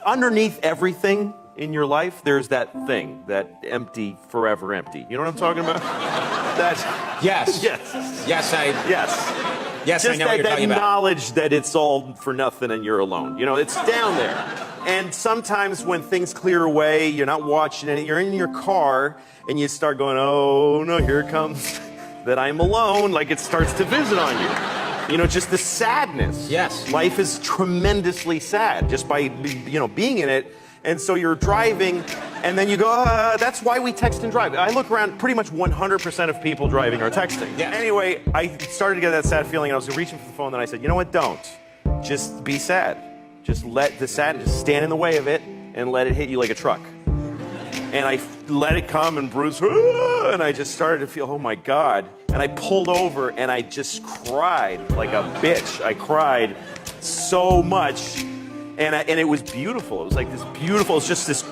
underneath everything in your life, there's that thing, that empty, forever empty. You know what I'm talking about? That. Yes. Yes. Yes, Yes, I know what you're talking about. That knowledge that it's all for nothing and you're alone. You know, it's down there. And sometimes when things clear away, you're not watching it, you're in your car, and you start going, oh no, here it comes, that I'm alone, like it starts to visit on you. You know, just the sadness. Yes. Life is tremendously sad just by, you know, being in it. And so you're driving, and then you go, that's why we text and drive. I look around, pretty much 100% of people driving are texting. Yeah. Anyway, I started to get that sad feeling, and I was reaching for the phone, and I said, you know what, don't. Just be sad. Just let the sadness stand in the way of it, and let it hit you like a truck. And I let it come and bruise, and I just started to feel, oh my God. And I pulled over, and I just cried like a bitch. I cried so much. And it was beautiful. It was like this beautiful, it's just this,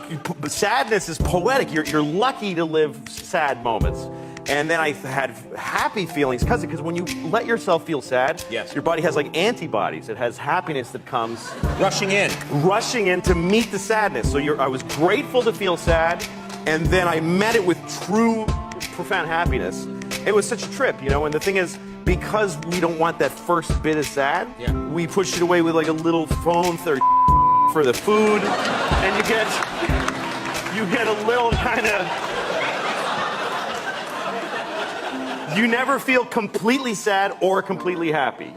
sadness is poetic. You're lucky to live sad moments. And then I had happy feelings, because when you let yourself feel sad, yes, your body has like antibodies. It has happiness that comes rushing in to meet the sadness. So I was grateful to feel sad, and then I met it with true, profound happiness. It was such a trip, you know, and the thing is, because we don't want that first bit of sad, we push it away with like a little phone for the food, and you get a little kind of, you never feel completely sad or completely happy.